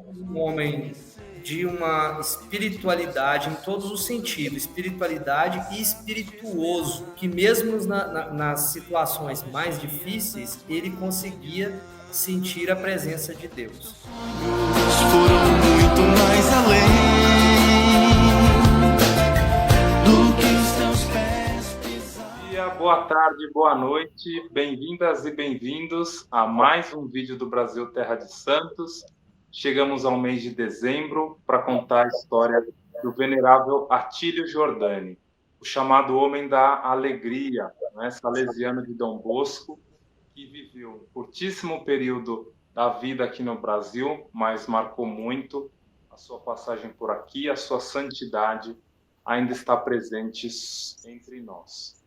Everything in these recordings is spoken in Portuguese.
um homem de uma espiritualidade em todos os sentidos, espiritualidade e espirituoso, que mesmo nas situações mais difíceis, ele conseguia sentir a presença de Deus. Foram muito mais além do que os seus pés pisaram. Boa tarde, boa noite, bem-vindas e bem-vindos a mais um vídeo do Brasil Terra de Santos. Chegamos ao mês de dezembro para contar a história do venerável Atílio Giordani, o chamado Homem da Alegria, né, salesiano de Dom Bosco, que viveu um curtíssimo período da vida aqui no Brasil, mas marcou muito a sua passagem por aqui, a sua santidade ainda está presente entre nós.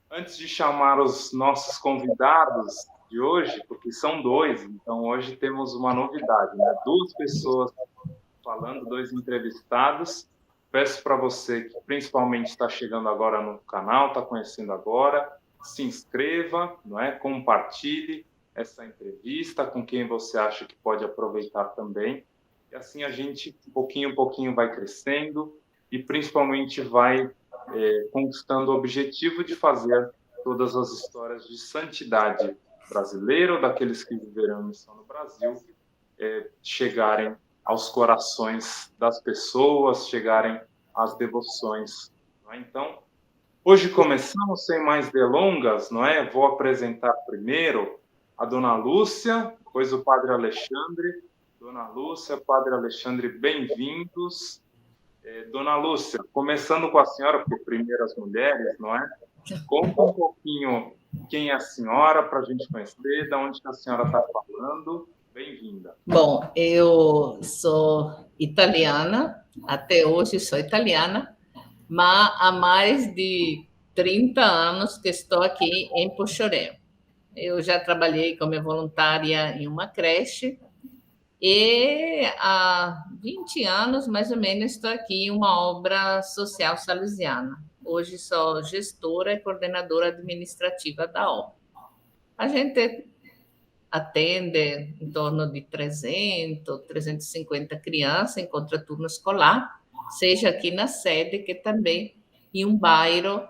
Antes de chamar os nossos convidados de hoje, porque são dois, então hoje temos uma novidade, né? Duas pessoas falando, dois entrevistados. Peço para você que principalmente está chegando agora no canal, está conhecendo agora, se inscreva, não é? Compartilhe essa entrevista com quem você acha que pode aproveitar também. E assim a gente, pouquinho a pouquinho, vai crescendo e principalmente vai conquistando o objetivo de fazer todas as histórias de santidade brasileira, ou daqueles que viverão em missão no Brasil, chegarem aos corações das pessoas, chegarem às devoções. Não é? Então, hoje começamos sem mais delongas, não é? Vou apresentar primeiro a Dona Lúcia, depois o Padre Alexandre. Dona Lúcia, Padre Alexandre, bem-vindos. Dona Lúcia, começando com a senhora, porque primeiro as mulheres, não é? Conta um pouquinho quem é a senhora, para a gente conhecer, de onde a senhora está falando. Bem-vinda. Bom, eu sou italiana, até hoje sou italiana, mas há mais de 30 anos que estou aqui em Pochorel. Eu já trabalhei como voluntária em uma creche e há 20 anos, mais ou menos, estou aqui em uma obra social salesiana. Hoje sou gestora e coordenadora administrativa da obra. A gente atende em torno de 300, 350 crianças em contraturno escolar, seja aqui na sede, que também em um bairro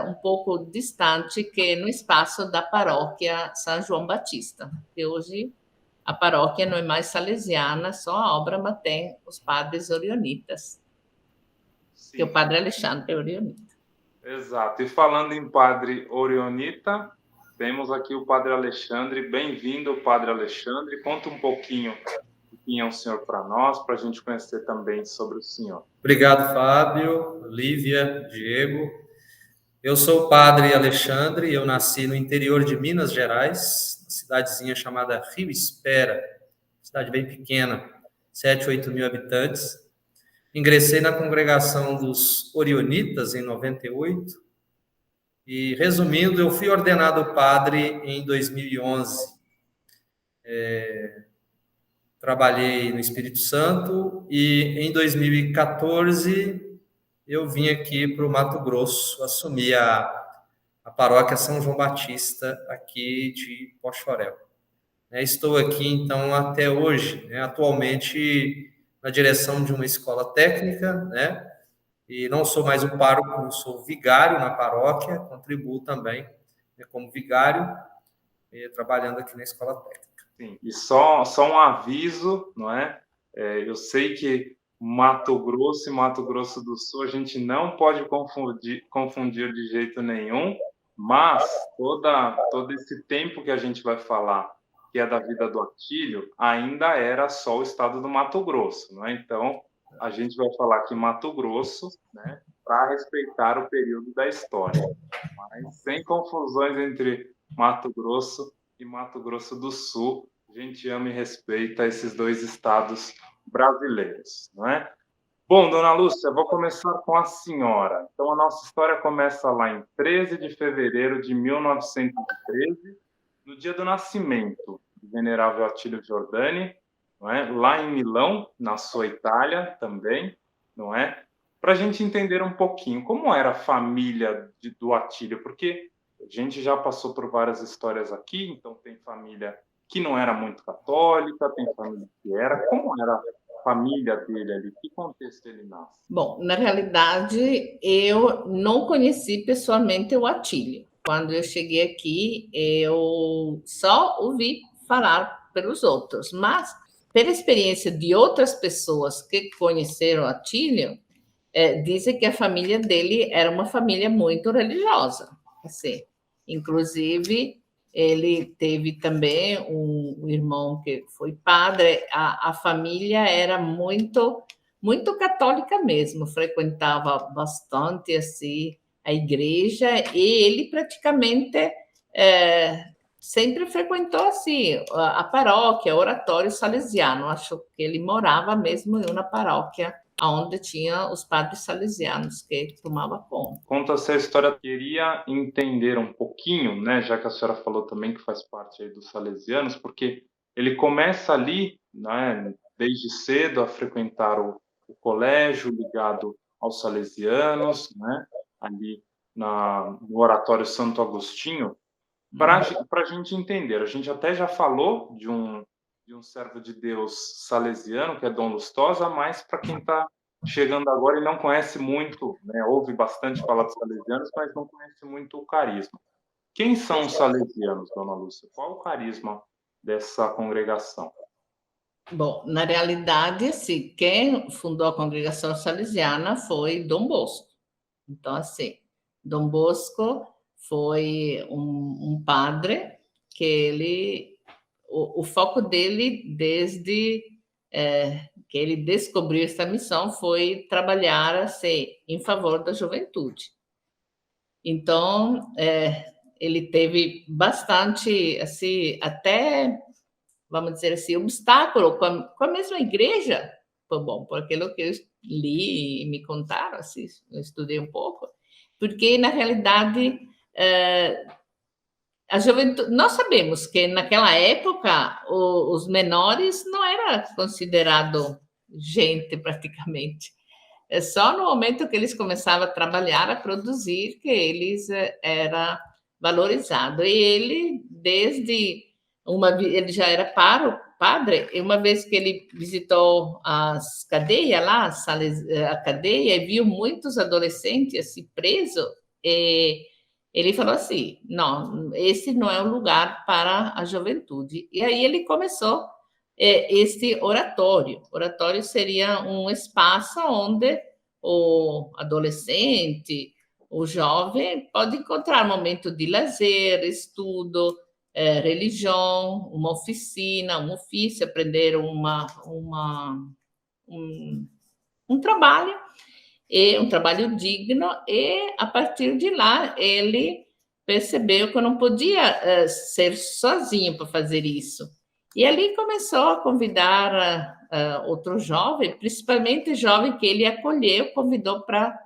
um pouco distante, que é no espaço da paróquia São João Batista, que hoje a paróquia não é mais salesiana, só a obra, mas tem os padres orionitas, que o Padre Alexandre é orionita. Exato. E falando em Padre Orionita, temos aqui o Padre Alexandre. Bem-vindo, Padre Alexandre. Conta um pouquinho quem é o senhor para nós, para a gente conhecer também sobre o senhor. Obrigado, Fábio, Lívia, Diego. Eu sou o Padre Alexandre, eu nasci no interior de Minas Gerais, uma cidadezinha chamada Rio Espera, cidade bem pequena, 7, 8 mil habitantes. Ingressei na congregação dos Orionitas em 98 e, resumindo, eu fui ordenado padre em 2011. Trabalhei no Espírito Santo e em 2014 eu vim aqui para o Mato Grosso assumir a paróquia São João Batista aqui de Pochorel. Estou aqui, então, até hoje, atualmente na direção de uma escola técnica, e não sou mais o pároco, sou vigário na paróquia, contribuo também como vigário, trabalhando aqui na escola técnica. Sim, e só um aviso, não é? Eu sei que Mato Grosso e Mato Grosso do Sul a gente não pode confundir de jeito nenhum, mas todo esse tempo que a gente vai falar, que é da vida do Atílio, ainda era só o estado do Mato Grosso, não é? Então, a gente vai falar aqui Mato Grosso, né, para respeitar o período da história, mas sem confusões entre Mato Grosso e Mato Grosso do Sul. A gente ama e respeita esses dois estados brasileiros, não é? Bom, Dona Lúcia, vou começar com a senhora. Então, a nossa história começa lá em 13 de fevereiro de 1913, no dia do nascimento do venerável Atílio Giordani, não é? Lá em Milão, na sua Itália também, não é? Para a gente entender um pouquinho como era a família do Atílio, porque a gente já passou por várias histórias aqui, então tem família que não era muito católica, tem família que era. Como era a família dele ali? Que contexto ele nasce? Bom, na realidade, eu não conheci pessoalmente o Atílio. Quando eu cheguei aqui, eu só ouvi falar pelos outros, mas pela experiência de outras pessoas que conheceram o Atílio, dizem que a família dele era uma família muito religiosa. Assim, inclusive, ele teve também um irmão que foi padre. A família era muito católica mesmo, frequentava bastante assim a igreja e ele praticamente sempre frequentou assim a paróquia, o oratório salesiano. Acho que ele morava mesmo em uma paróquia onde tinha os padres salesianos que tomavam conta. Conta essa história. Eu queria entender um pouquinho, né, já que a senhora falou também que faz parte aí dos salesianos, porque ele começa ali, né, desde cedo a frequentar o colégio ligado aos salesianos, né, ali no Oratório Santo Agostinho, para a gente entender. A gente até já falou de um servo de Deus salesiano, que é Dom Lustosa, mas para quem está chegando agora e não conhece muito, né, ouve bastante falar dos salesianos, mas não conhece muito o carisma. Quem são os salesianos, dona Lúcia? Qual o carisma dessa congregação? Bom, na realidade, assim, quem fundou a congregação salesiana foi Dom Bosco. Então, assim, Dom Bosco foi um padre que ele, o foco dele desde que ele descobriu essa missão foi trabalhar assim, em favor da juventude. Então, ele teve bastante, assim, até, vamos dizer assim, obstáculo com a mesma igreja. Bom, por aquilo que eu li e me contaram, assim, eu estudei um pouco, porque, na realidade, a juventude, nós sabemos que naquela época os menores não era considerado gente praticamente. É só no momento que eles começavam a trabalhar, a produzir, que eles era valorizado. E ele, ele já era padre, e uma vez que ele visitou as cadeias lá, a cadeia, e viu muitos adolescentes assim, presos, e ele falou assim: não, esse não é um lugar para a juventude. E aí ele começou este oratório. Oratório seria um espaço onde o adolescente, o jovem, pode encontrar momento de lazer, estudo, religião, uma oficina, um ofício, aprender um trabalho, e um trabalho digno, e a partir de lá ele percebeu que eu não podia ser sozinho para fazer isso. E ali começou a convidar outro jovem, principalmente jovem que ele acolheu, convidou para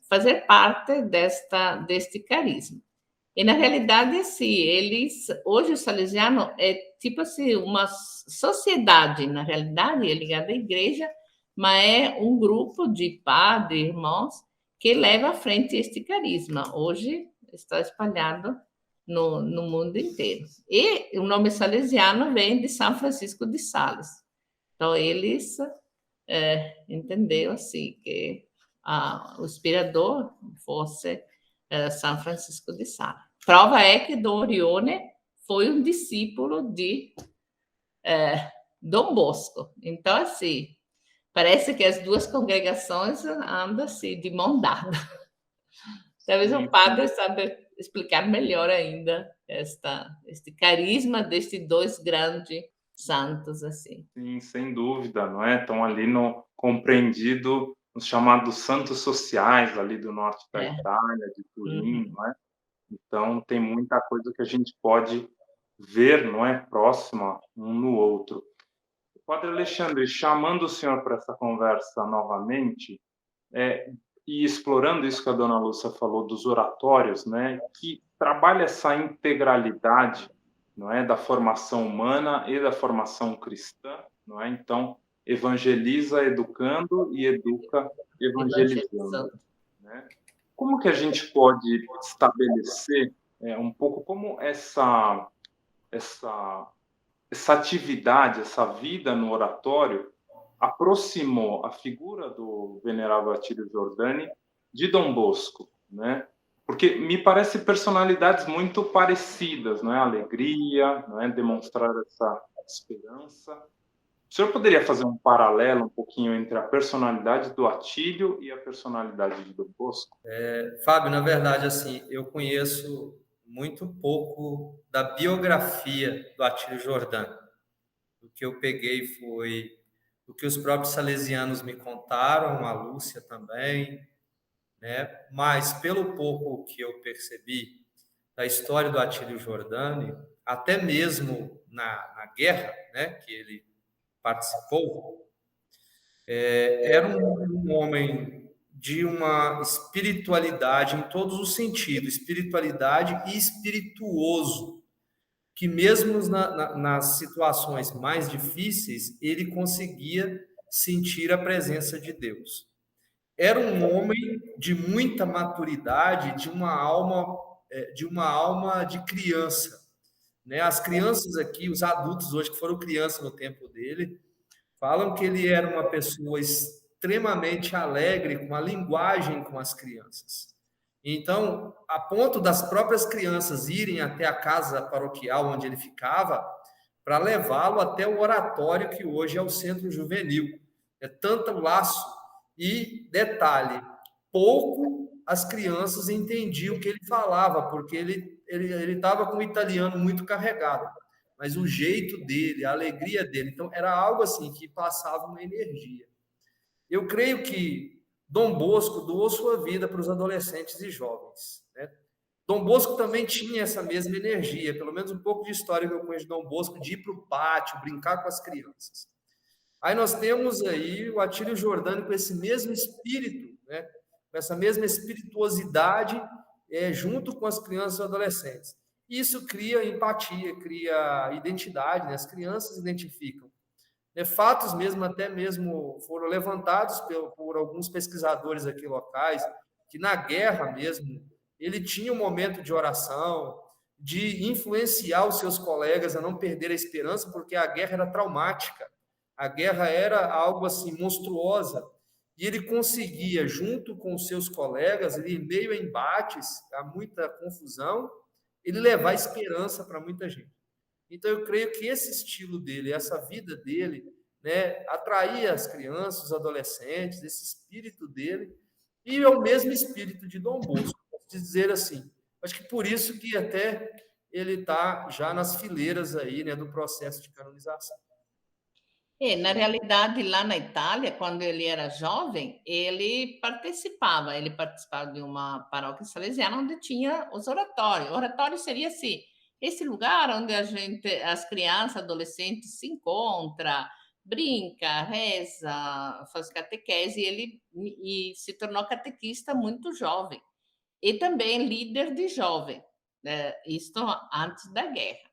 fazer parte deste carisma. E, na realidade, assim, hoje o salesiano é tipo assim, uma sociedade, na realidade, é ligada à igreja, mas é um grupo de padres, irmãos, que leva à frente este carisma. Hoje está espalhado no mundo inteiro. E o nome salesiano vem de São Francisco de Sales. Então, eles entenderam assim, que o inspirador fosse São Francisco de Sales. Prova é que Dom Orione foi um discípulo de Dom Bosco. Então, assim, parece que as duas congregações andam assim, de mão dada. Talvez o padre saiba explicar melhor ainda este carisma destes dois grandes santos, assim. Sim, sem dúvida, não é? Estão ali compreendido nos chamados santos sociais ali do norte da Itália, de Turim, não é? Então tem muita coisa que a gente pode ver, não é, próxima um no outro. Padre Alexandre, chamando o senhor para essa conversa novamente, e explorando isso que a dona Lúcia falou dos oratórios, né, que trabalha essa integralidade, não é, da formação humana e da formação cristã, não é? Então, evangeliza educando e educa evangelizando, né? Como que a gente pode estabelecer um pouco como essa essa atividade, essa vida no oratório, aproximou a figura do venerável Atílio Giordani de Dom Bosco, né? Porque me parece personalidades muito parecidas, não é? Alegria, não é? Demonstrar essa esperança. O senhor poderia fazer um paralelo um pouquinho entre a personalidade do Atílio e a personalidade de Dom Bosco? Fábio, na verdade, assim, eu conheço muito pouco da biografia do Atílio Giordani. O que eu peguei foi o que os próprios salesianos me contaram, a Lúcia também, né? Mas pelo pouco que eu percebi da história do Atílio Giordani, até mesmo na guerra, né, que ele participou, era um homem de uma espiritualidade em todos os sentidos, espiritualidade e espirituoso, que mesmo nas situações mais difíceis, ele conseguia sentir a presença de Deus. Era um homem de muita maturidade, de uma alma de criança, né? As crianças aqui, os adultos hoje que foram crianças no tempo dele, falam que ele era uma pessoa extremamente alegre com a linguagem com as crianças. Então, a ponto das próprias crianças irem até a casa paroquial onde ele ficava para levá-lo até o oratório que hoje é o Centro Juvenil. É tanto laço. E, detalhe, pouco as crianças entendiam o que ele falava, porque ele estava com o italiano muito carregado. Mas o jeito dele, a alegria dele, então era algo assim que passava uma energia. Eu creio que Dom Bosco doou sua vida para os adolescentes e jovens, né? Dom Bosco também tinha essa mesma energia, pelo menos um pouco de história que eu conheço de Dom Bosco, de ir para o pátio, brincar com as crianças. Aí nós temos aí o Atílio Giordani com esse mesmo espírito, né? Com essa mesma espirituosidade, junto com as crianças e adolescentes. Isso cria empatia, cria identidade, né? As crianças identificam. Fatos mesmo, até mesmo, foram levantados por alguns pesquisadores aqui locais, que na guerra mesmo, ele tinha um momento de oração, de influenciar os seus colegas a não perder a esperança, porque a guerra era traumática, a guerra era algo assim monstruosa, e ele conseguia, junto com os seus colegas, ele, em meio a embates, a muita confusão, ele levar esperança para muita gente. Então, eu creio que esse estilo dele, essa vida dele, né, atraía as crianças, os adolescentes, esse espírito dele, e é o mesmo espírito de Dom Bosco, de dizer assim. Acho que por isso que até ele está já nas fileiras aí, né, do processo de canonização. Na realidade, lá na Itália, quando ele era jovem, ele participava de uma paróquia salesiana onde tinha os oratórios. Oratório seria assim, esse lugar onde as crianças, adolescentes se encontram, brinca, reza, faz catequese, e se tornou catequista muito jovem. E também líder de jovem, né? Isto antes da guerra.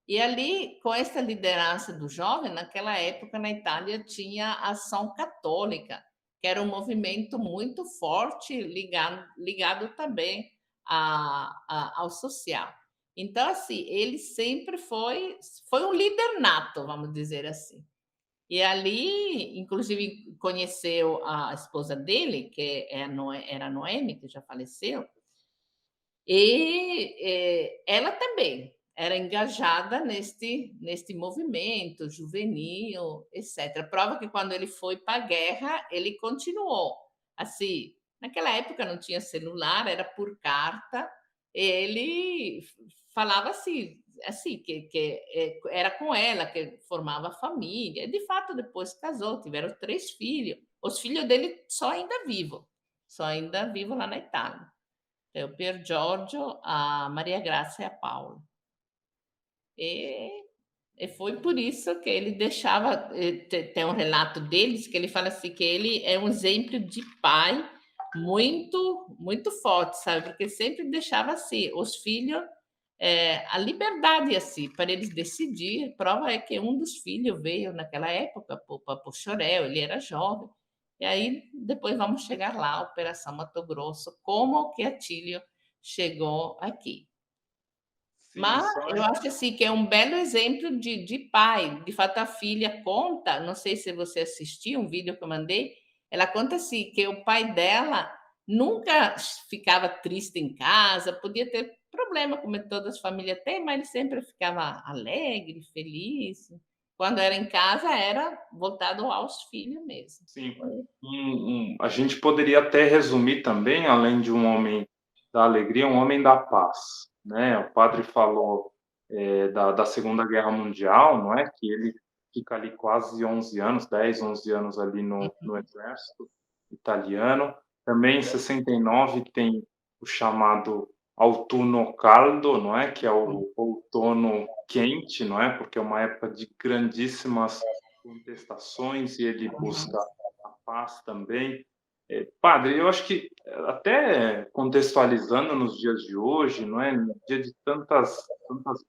E ali, com essa liderança do jovem, naquela época na Itália tinha a Ação Católica, que era um movimento muito forte, ligado também ao social. Então, assim, ele sempre foi um líder nato, vamos dizer assim. E ali, inclusive, conheceu a esposa dele, que era Noemi, que já faleceu, e ela também era engajada neste movimento juvenil, etc. Prova que quando ele foi para a guerra, ele continuou. Assim, naquela época não tinha celular, era por carta. Ele falava assim que era com ela que formava a família. E, de fato, depois casou, tiveram 3 filhos. Os filhos dele só ainda vivos lá na Itália. O Pier Giorgio, a Maria Grazia e a Paula. E foi por isso que ele deixava. Tem um relato deles que ele fala assim: que ele é um exemplo de pai muito, muito forte, sabe? Porque sempre deixava assim, os filhos, a liberdade assim, para eles decidir. A prova é que um dos filhos veio naquela época para Pochorel, ele era jovem. E aí, depois vamos chegar lá, a Operação Mato Grosso, como que Atílio chegou aqui. Mas eu acho assim que é um belo exemplo de pai. De fato, a filha conta, não sei se você assistiu um vídeo que eu mandei, ela conta assim que o pai dela nunca ficava triste em casa, podia ter problema, como todas as famílias têm, mas ele sempre ficava alegre, feliz. Quando era em casa, era voltado aos filhos mesmo. Sim. A gente poderia até resumir também, além de um homem da alegria, um homem da paz, né? O padre falou da Segunda Guerra Mundial, não é? Que ele fica ali quase 11 anos, 10, 11 anos ali no exército italiano. Também em 69 tem o chamado Autunno Caldo, não é? Que é o outono quente, não é? Porque é uma época de grandíssimas contestações e ele busca a paz também. Padre, eu acho que até contextualizando nos dias de hoje, não é? No dia de tantas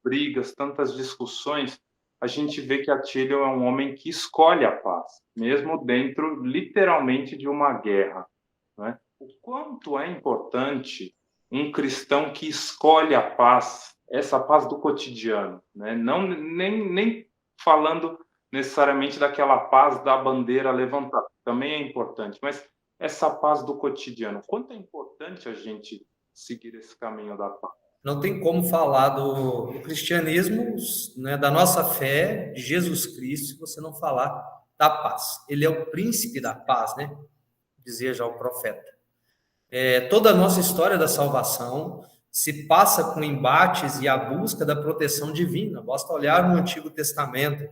brigas, tantas discussões, a gente vê que Attilio é um homem que escolhe a paz, mesmo dentro, literalmente, de uma guerra, não é? O quanto é importante um cristão que escolhe a paz, essa paz do cotidiano, né? Não nem falando necessariamente daquela paz da bandeira levantada, também é importante, mas essa paz do cotidiano, quanto é importante a gente seguir esse caminho da paz? Não tem como falar do cristianismo, né, da nossa fé, de Jesus Cristo, se você não falar da paz. Ele é o príncipe da paz, né? Dizia já o profeta. Toda a nossa história da salvação se passa com embates e a busca da proteção divina. Basta olhar no Antigo Testamento.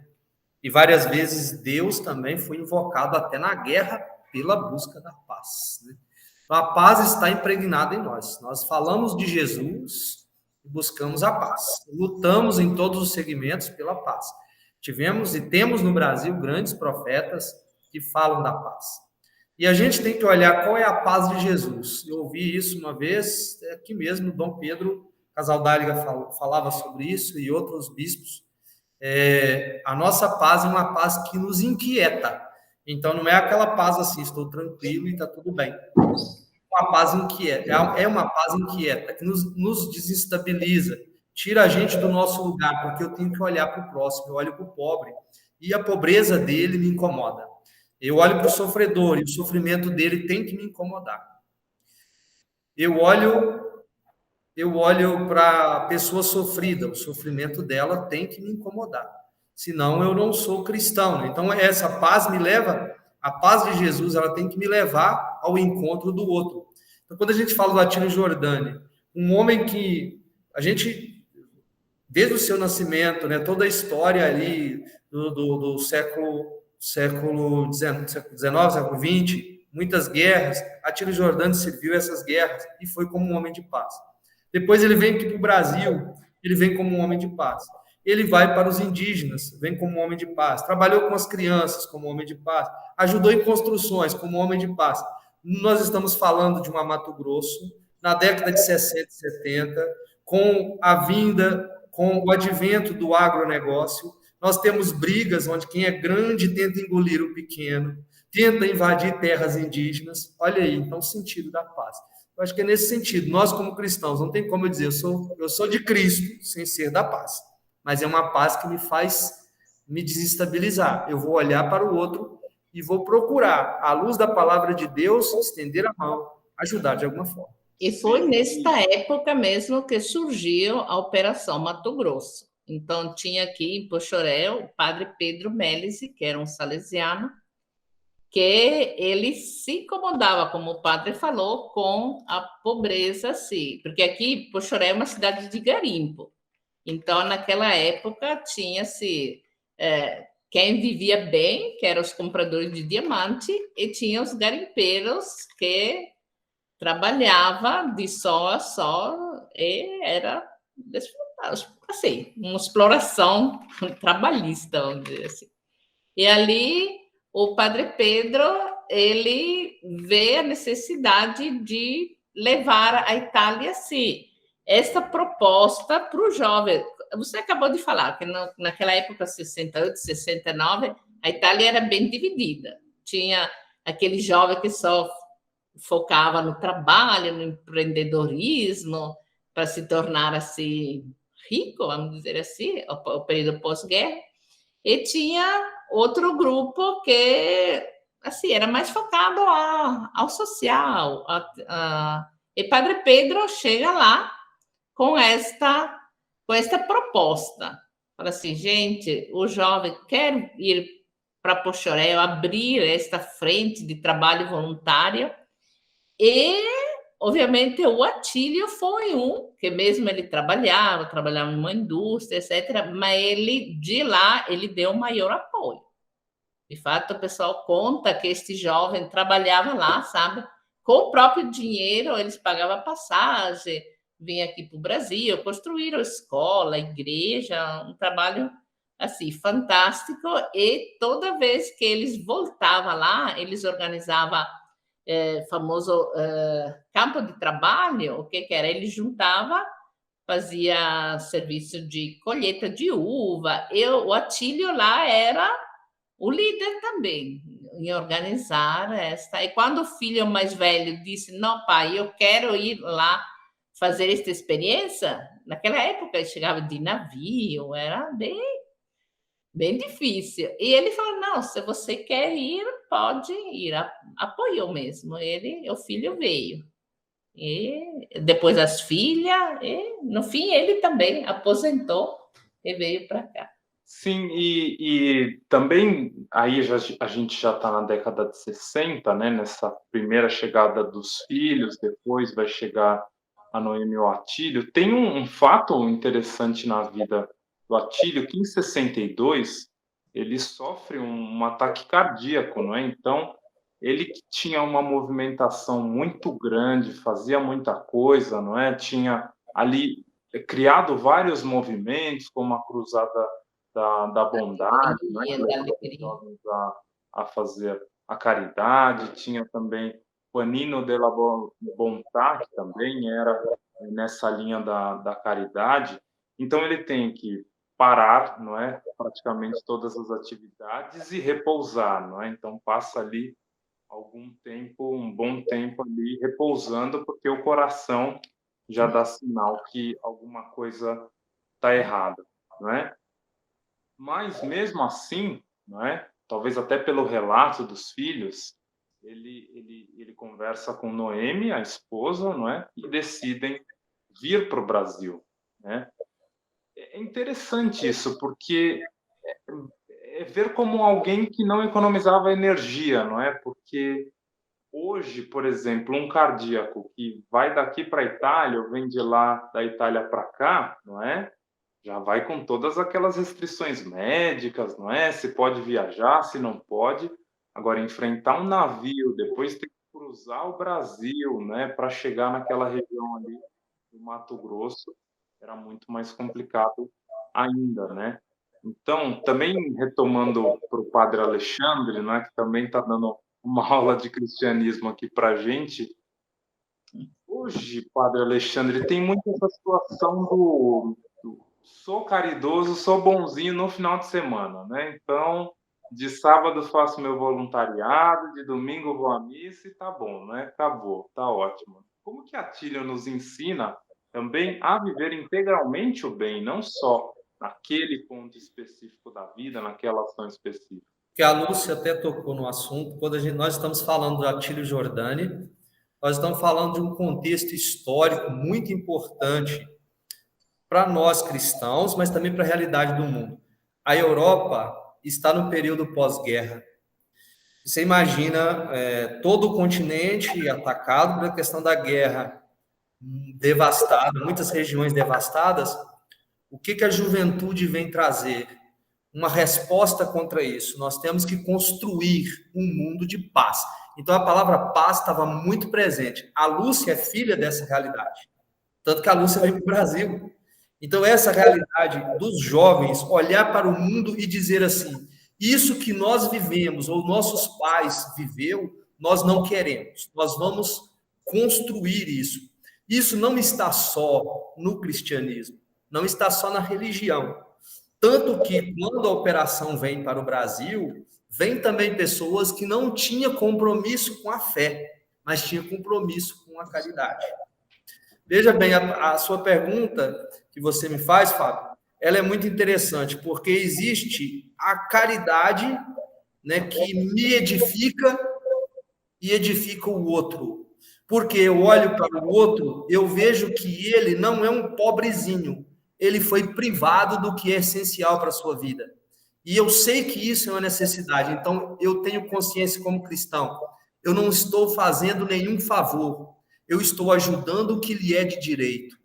E várias vezes Deus também foi invocado até na guerra pela busca da paz, né? Então, a paz está impregnada em nós. Nós falamos de Jesus e buscamos a paz. Lutamos em todos os segmentos pela paz. Tivemos e temos no Brasil grandes profetas que falam da paz. E a gente tem que olhar qual é a paz de Jesus. Eu ouvi isso uma vez, aqui mesmo, Dom Pedro Casaldáliga falava sobre isso e outros bispos. A nossa paz é uma paz que nos inquieta. Então, não é aquela paz assim, estou tranquilo e está tudo bem. Uma paz inquieta, é uma paz inquieta, que nos desestabiliza, tira a gente do nosso lugar, porque eu tenho que olhar para o próximo, eu olho para o pobre, e a pobreza dele me incomoda. Eu olho para o sofredor, e o sofrimento dele tem que me incomodar. Eu olho para a pessoa sofrida, o sofrimento dela tem que me incomodar. Senão eu não sou cristão. Então essa paz me leva, a paz de Jesus, ela tem que me levar ao encontro do outro. Então quando a gente fala do Attilio Giordani, um homem que a gente, desde o seu nascimento, né, toda a história ali do século XIX, século XX, muitas guerras, Attilio Giordani serviu essas guerras e foi como um homem de paz. Depois ele vem aqui para o Brasil, ele vem como um homem de paz. Ele vai para os indígenas, vem como um homem de paz. Trabalhou com as crianças como homem de paz. Ajudou em construções como homem de paz. Nós estamos falando de uma Mato Grosso, na década de 60 e 70, com a vinda, com o advento do agronegócio. Nós temos brigas onde quem é grande tenta engolir o pequeno, tenta invadir terras indígenas. Olha aí, então, o sentido da paz. Eu acho que é nesse sentido. Nós, como cristãos, não tem como eu dizer, eu sou de Cristo, sem ser da paz. Mas é uma paz que me faz me desestabilizar. Eu vou olhar para o outro e vou procurar, à luz da palavra de Deus, estender a mão, ajudar de alguma forma. E foi nesta época mesmo que surgiu a Operação Mato Grosso. Então, tinha aqui em Poxoréu o padre Pedro Mélizi, que era um salesiano, que ele se incomodava, como o padre falou, com a pobreza, sim. Porque aqui, Poxoréu é uma cidade de garimpo. Então, naquela época, tinha-se quem vivia bem, que eram os compradores de diamante, e tinha os garimpeiros que trabalhavam de sol a sol, e era assim, uma exploração trabalhista, vamos dizer assim. E ali, o padre Pedro, ele vê a necessidade de levar a Itália, sim, essa proposta para o jovem. Você acabou de falar que naquela época, 68, 69, a Itália era bem dividida. Tinha aquele jovem que só focava no trabalho, no empreendedorismo, para se tornar assim rico, vamos dizer assim, o período pós-guerra, e tinha outro grupo que assim era mais focado ao social. E Padre Pedro chega lá com esta proposta. Fala assim, gente, o jovem quer ir para Poxoréu, abrir esta frente de trabalho voluntário. E, obviamente, o Atílio foi que mesmo ele trabalhava em uma indústria, etc., mas ele, de lá, ele deu maior apoio. De fato, o pessoal conta que este jovem trabalhava lá, sabe? Com o próprio dinheiro, eles pagavam passagem, vinham aqui para o Brasil, construíram escola, igreja, um trabalho assim fantástico. E toda vez que eles voltavam lá, eles organizavam famoso campo de trabalho. O que era? Ele juntava, fazia serviço de colheita de uva. O Atílio lá era o líder também em organizar esta. E quando o filho mais velho disse, não, pai, eu quero ir lá fazer esta experiência, naquela época ele chegava de navio, era bem difícil. E ele falou, não, se você quer ir, pode ir. Apoiou mesmo. O filho veio. E depois as filhas, e no fim ele também aposentou e veio para cá. Sim, e também aí a gente já está na década de 60, né? Nessa primeira chegada dos filhos, depois vai chegar a Noemi e o Atílio. Tem um fato interessante na vida do Atílio, que em 62 ele sofre um ataque cardíaco, não é? Então, ele que tinha uma movimentação muito grande, fazia muita coisa, não é? Tinha ali criado vários movimentos, como a Cruzada da Bondade, né? Que levava os jovens a fazer a caridade. Tinha também o Anino della Bontà, que também era nessa linha da caridade. Então, ele tem que parar, não é, praticamente todas as atividades e repousar, não é? Então passa ali um bom tempo ali repousando, porque o coração já dá sinal que alguma coisa está errada, não é? Mas mesmo assim, não é? Talvez até pelo relato dos filhos, ele conversa com Noemi, a esposa, não é? E decidem vir para o Brasil, né? É interessante isso, porque é ver como alguém que não economizava energia, não é? Porque hoje, por exemplo, um cardíaco que vai daqui para a Itália, ou vem de lá da Itália para cá, não é? Já vai com todas aquelas restrições médicas, não é? Se pode viajar, se não pode. Agora, enfrentar um navio, depois ter que cruzar o Brasil, né? Para chegar naquela região ali do Mato Grosso, era muito mais complicado ainda, né? Então, também retomando para o Padre Alexandre, né, que também está dando uma aula de cristianismo aqui para a gente, hoje, Padre Alexandre, tem muito essa situação do sou caridoso, sou bonzinho no final de semana, né? Então, de sábado faço meu voluntariado, de domingo vou à missa e tá bom, né? Acabou, tá ótimo. Como que Atílio nos ensina também a viver integralmente o bem, não só naquele ponto específico da vida, naquela ação específica? Que a Lúcia até tocou no assunto, quando nós estamos falando do Atílio Giordani, nós estamos falando de um contexto histórico muito importante para nós cristãos, mas também para a realidade do mundo. A Europa está no período pós-guerra. Você imagina todo o continente atacado pela questão da guerra, devastado, muitas regiões devastadas. O que a juventude vem trazer? Uma resposta contra isso. Nós temos que construir um mundo de paz. Então, a palavra paz estava muito presente. A Lúcia é filha dessa realidade. Tanto que a Lúcia veio para o Brasil. Então, essa realidade dos jovens, olhar para o mundo e dizer assim, isso que nós vivemos, ou nossos pais viveu, nós não queremos. Nós vamos construir isso. Isso não está só no cristianismo, não está só na religião. Tanto que, quando a operação vem para o Brasil, vem também pessoas que não tinham compromisso com a fé, mas tinham compromisso com a caridade. Veja bem, a sua pergunta, que você me faz, Fábio, ela é muito interessante, porque existe a caridade, né, que me edifica e edifica o outro. Porque eu olho para o outro, eu vejo que ele não é um pobrezinho, ele foi privado do que é essencial para a sua vida. E eu sei que isso é uma necessidade, então eu tenho consciência como cristão. Eu não estou fazendo nenhum favor, eu estou ajudando o que lhe é de direito.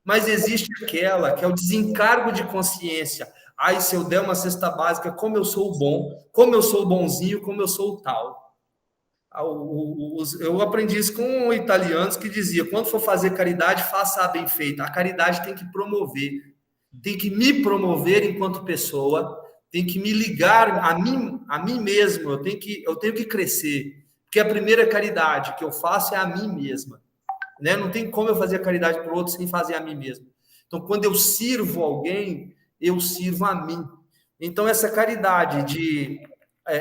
Mas existe aquela que é o desencargo de consciência. Ai, se eu der uma cesta básica, como eu sou bom, como eu sou bonzinho, como eu sou o tal. Eu aprendi isso com italianos que diziam, quando for fazer caridade, faça a bem feita. A caridade tem que promover, tem que me promover enquanto pessoa, tem que me ligar a mim mesmo, eu tenho que crescer, porque a primeira caridade que eu faço é a mim mesma, né? Não tem como eu fazer a caridade para o outro sem fazer a mim mesmo. Então, quando eu sirvo alguém, eu sirvo a mim. Então, essa caridade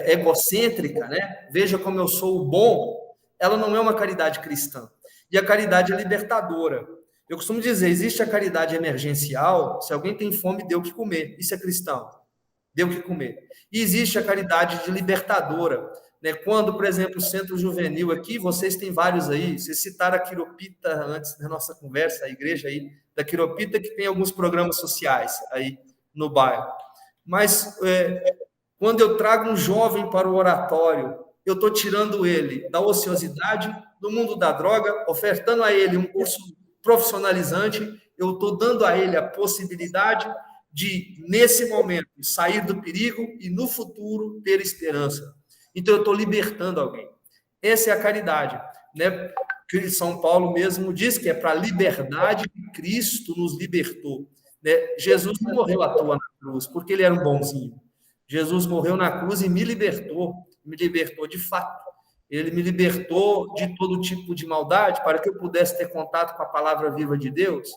egocêntrica, né? Veja como eu sou o bom, ela não é uma caridade cristã. E a caridade é libertadora. Eu costumo dizer, existe a caridade emergencial, se alguém tem fome, dê o que comer. Isso é cristão. Dê o que comer. E existe a caridade de libertadora, né? Quando, por exemplo, o Centro Juvenil aqui, vocês têm vários aí, vocês citaram a Quiropita antes da nossa conversa, a igreja aí da Quiropita, que tem alguns programas sociais aí no bairro. Mas quando eu trago um jovem para o oratório, eu estou tirando ele da ociosidade, do mundo da droga, ofertando a ele um curso profissionalizante, eu estou dando a ele a possibilidade de, nesse momento, sair do perigo e, no futuro, ter esperança. Então, eu estou libertando alguém. Essa é a caridade, né? Que São Paulo mesmo diz que é para a liberdade que Cristo nos libertou. Né? Jesus não morreu à toa na cruz, porque ele era um bonzinho. Jesus morreu na cruz e me libertou de fato. Ele me libertou de todo tipo de maldade para que eu pudesse ter contato com a palavra viva de Deus.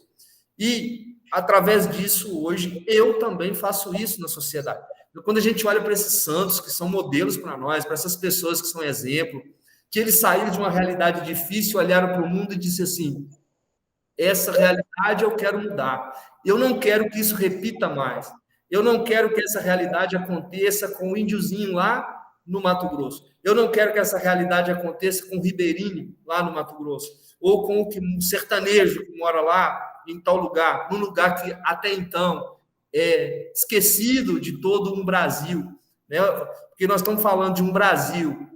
E, através disso, hoje, eu também faço isso na sociedade. Quando a gente olha para esses santos que são modelos para nós, para essas pessoas que são exemplo, que eles saíram de uma realidade difícil, olharam para o mundo e disseram assim, essa realidade eu quero mudar. Eu não quero que isso repita mais. Eu não quero que essa realidade aconteça com o índiozinho lá no Mato Grosso. Eu não quero que essa realidade aconteça com o ribeirinho lá no Mato Grosso. Ou com o sertanejo que mora lá em tal lugar, num lugar que até então é esquecido de todo um Brasil. Né? Porque nós estamos falando de um Brasil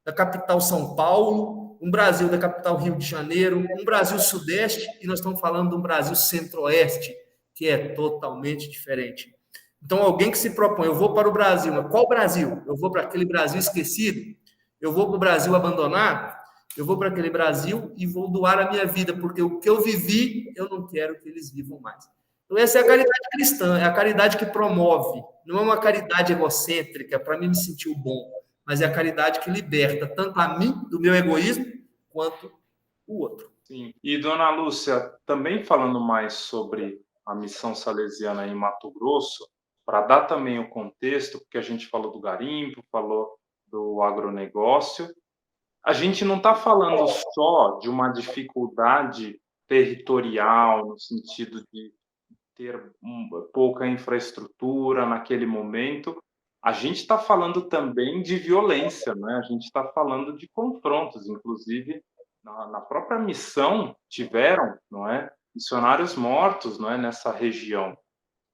da capital São Paulo, um Brasil da capital Rio de Janeiro, um Brasil sudeste, e nós estamos falando de um Brasil centro-oeste, que é totalmente diferente. Então, alguém que se propõe, eu vou para o Brasil, mas qual Brasil? Eu vou para aquele Brasil esquecido? Eu vou para o Brasil abandonado? Eu vou para aquele Brasil e vou doar a minha vida, porque o que eu vivi, eu não quero que eles vivam mais. Então, essa é a caridade cristã, é a caridade que promove, não é uma caridade egocêntrica, para mim me sentir o bom, mas é a caridade que liberta tanto a mim, do meu egoísmo, quanto o outro. Sim. E, dona Lúcia, também falando mais sobre a missão salesiana em Mato Grosso, para dar também o contexto, porque a gente falou do garimpo, falou do agronegócio, a gente não está falando só de uma dificuldade territorial, no sentido de ter pouca infraestrutura naquele momento, a gente está falando também de violência, né? A gente está falando de confrontos, inclusive na própria missão tiveram, não é, missionários mortos, não é, nessa região.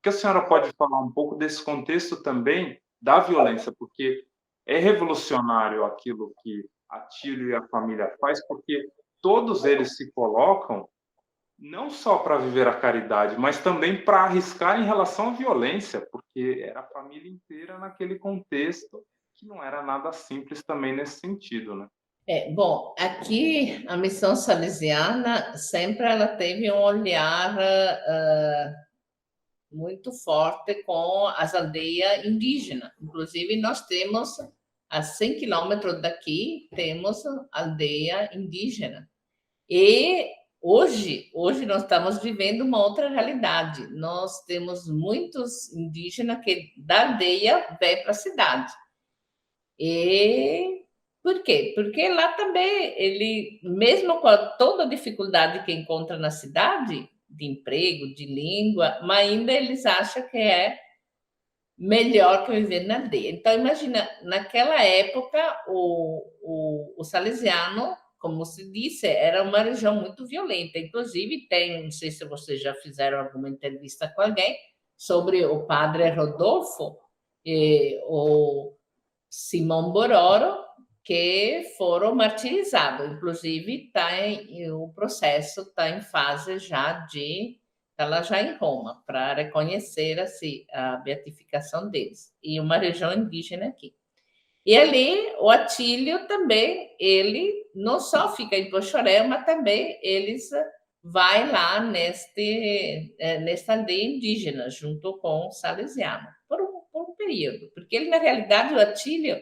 Que a senhora pode falar um pouco desse contexto também da violência, porque é revolucionário aquilo que Atílio e a família faz, porque todos eles se colocam não só para viver a caridade, mas também para arriscar em relação à violência, porque era a família inteira naquele contexto que não era nada simples também nesse sentido, né? Bom, aqui a missão salesiana sempre ela teve um olhar muito forte com as aldeias indígenas. Inclusive, nós temos, a 100 quilômetros daqui, temos aldeia indígena. E hoje nós estamos vivendo uma outra realidade. Nós temos muitos indígenas que da aldeia vêm para a cidade. E por quê? Porque lá também ele, mesmo com toda a dificuldade que encontra na cidade, de emprego, de língua, mas ainda eles acham que é melhor que viver na aldeia. Então, imagina, naquela época, o salesiano, como se disse, era uma região muito violenta. Inclusive, tem, não sei se vocês já fizeram alguma entrevista com alguém, sobre o padre Rodolfo, o Simão Bororo, que foram martirizados. Inclusive, o processo está em fase já está lá já em Roma, para reconhecer assim, a beatificação deles. E uma região indígena aqui. E ali, o Atílio também, ele não só fica em Pochorel, mas também eles vai lá nesta aldeia indígena, junto com o salesiano, por um período. Porque ele, na realidade, o Atílio,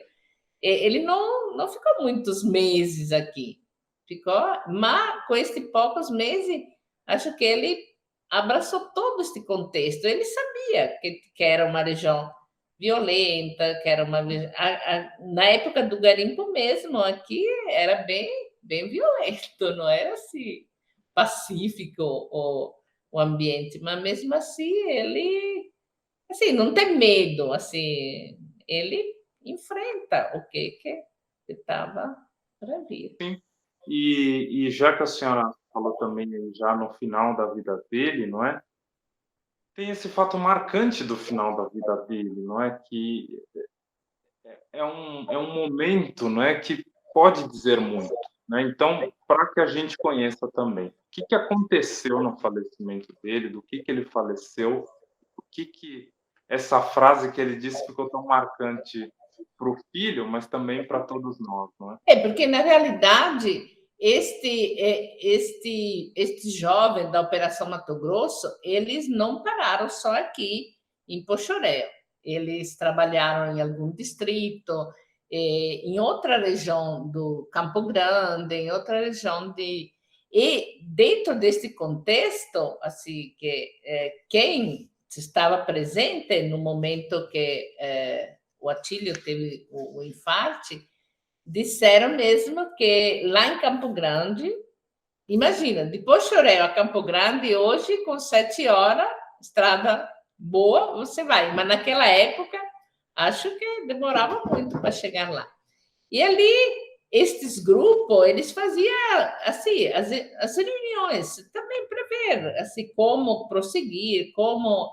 ele não ficou muitos meses aqui. Ficou, mas com estes poucos meses, acho que ele abraçou todo este contexto. Ele sabia que era uma região violenta, que era uma... na época do garimpo mesmo, aqui era bem violento, não era assim pacífico o ambiente, mas mesmo assim ele assim, não tem medo, assim, ele enfrenta o que estava para vir. Sim. E já que a senhora falou também já no final da vida dele, não é? Tem esse fato marcante do final da vida dele, não é? Que é um momento, não é, que pode dizer muito, né? Então, para que a gente conheça também, o que aconteceu no falecimento dele, do que ele faleceu, o que essa frase que ele disse ficou tão marcante para o filho, mas também para todos nós, não é? Porque na realidade este jovem da Operação Mato Grosso, eles não pararam só aqui em Pochorel. Eles trabalharam em algum distrito, em outra região do Campo Grande, em outra região de... E dentro desse contexto, assim, quem estava presente no momento que o Atílio teve o infarto, disseram mesmo que lá em Campo Grande, imagina, de Pochorel a Campo Grande, hoje com 7 horas, estrada boa, você vai. Mas naquela época, acho que demorava muito para chegar lá. E ali, estes grupos, eles faziam assim, as reuniões também para ver assim, como prosseguir, como...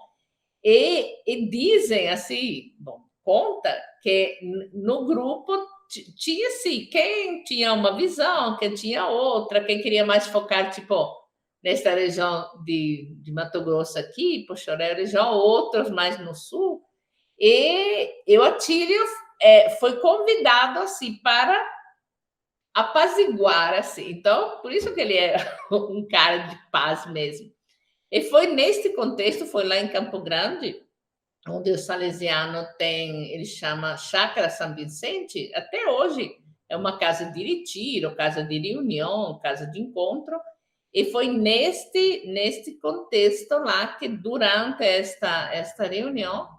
E dizem assim, bom, conta que no grupo tinha assim, quem tinha uma visão, quem tinha outra, quem queria mais focar, tipo, nesta região de Mato Grosso aqui, Pochorel, região, outros mais no sul. E o Atílio foi convidado assim para apaziguar, assim. Então, por isso que ele é um cara de paz mesmo. E foi neste contexto, foi lá em Campo Grande, onde o salesiano tem, ele chama Chácara São Vicente, até hoje é uma casa de retiro, casa de reunião, casa de encontro, e foi neste contexto lá que durante esta reunião,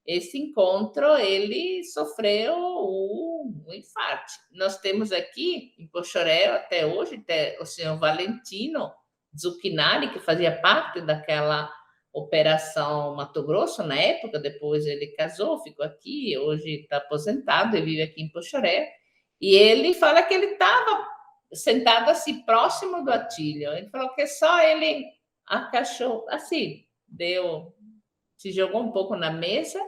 esse encontro, ele sofreu um infarto. Nós temos aqui em Pochorel, até hoje, o senhor Valentino Zucchinari, que fazia parte daquela Operação Mato Grosso na época, depois ele casou, ficou aqui, hoje está aposentado e vive aqui em Pochorel, e ele fala que ele estava sentado assim, próximo do Atílio, ele falou que só ele acachou, assim, se jogou um pouco na mesa,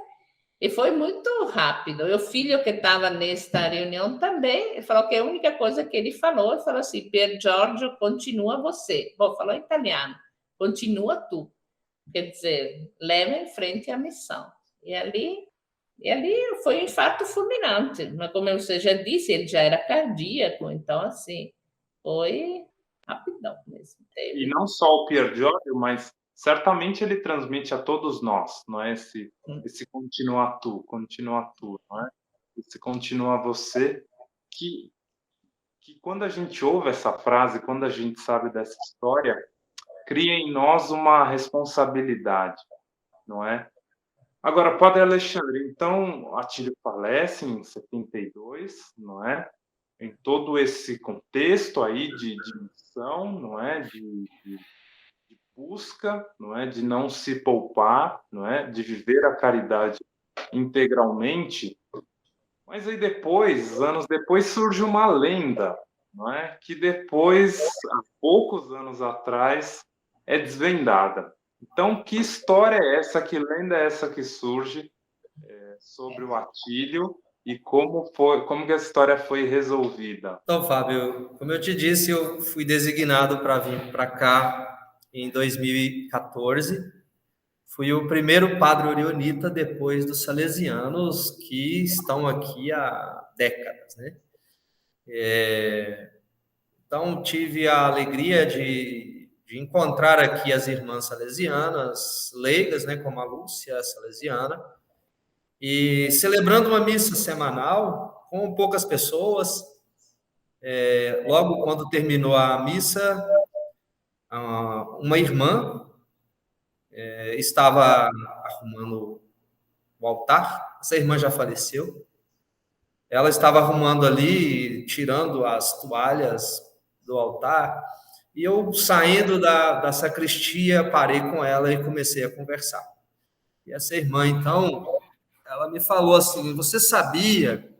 e foi muito rápido. E o filho que estava nesta reunião também, ele falou que a única coisa que ele falou assim, Pier Giorgio, continua você. Bom, falou em italiano, continua tu. Quer dizer, leva em frente a missão. E ali foi um infarto fulminante. Mas como você já disse, ele já era cardíaco, então assim, foi rapidão mesmo. E não só o Pier Giorgio, mas certamente ele transmite a todos nós, não é? Esse continua tu, não é? Esse continua você, que quando a gente ouve essa frase, quando a gente sabe dessa história, cria em nós uma responsabilidade, não é? Agora, Padre Alexandre, então, Atílio falece em 72, não é? Em todo esse contexto aí de missão, não é? De busca, não é, de não se poupar, não é, de viver a caridade integralmente. Mas aí depois, anos depois, surge uma lenda, não é, que depois, há poucos anos atrás, é desvendada. Então, que história é essa, que lenda é essa que surge sobre o Atílio e como que essa história foi resolvida? Então, Fábio, como eu te disse, eu fui designado para vir para cá em 2014. Fui o primeiro padre orionita depois dos salesianos que estão aqui há décadas, né? Então, tive a alegria de encontrar aqui as irmãs salesianas, leigas, né, como a Lúcia salesiana, e celebrando uma missa semanal com poucas pessoas. Logo quando terminou a missa, uma irmã estava arrumando o altar. Essa irmã já faleceu. Ela estava arrumando ali, tirando as toalhas do altar, e eu, saindo da sacristia, parei com ela e comecei a conversar. E essa irmã, então, ela me falou assim: você sabia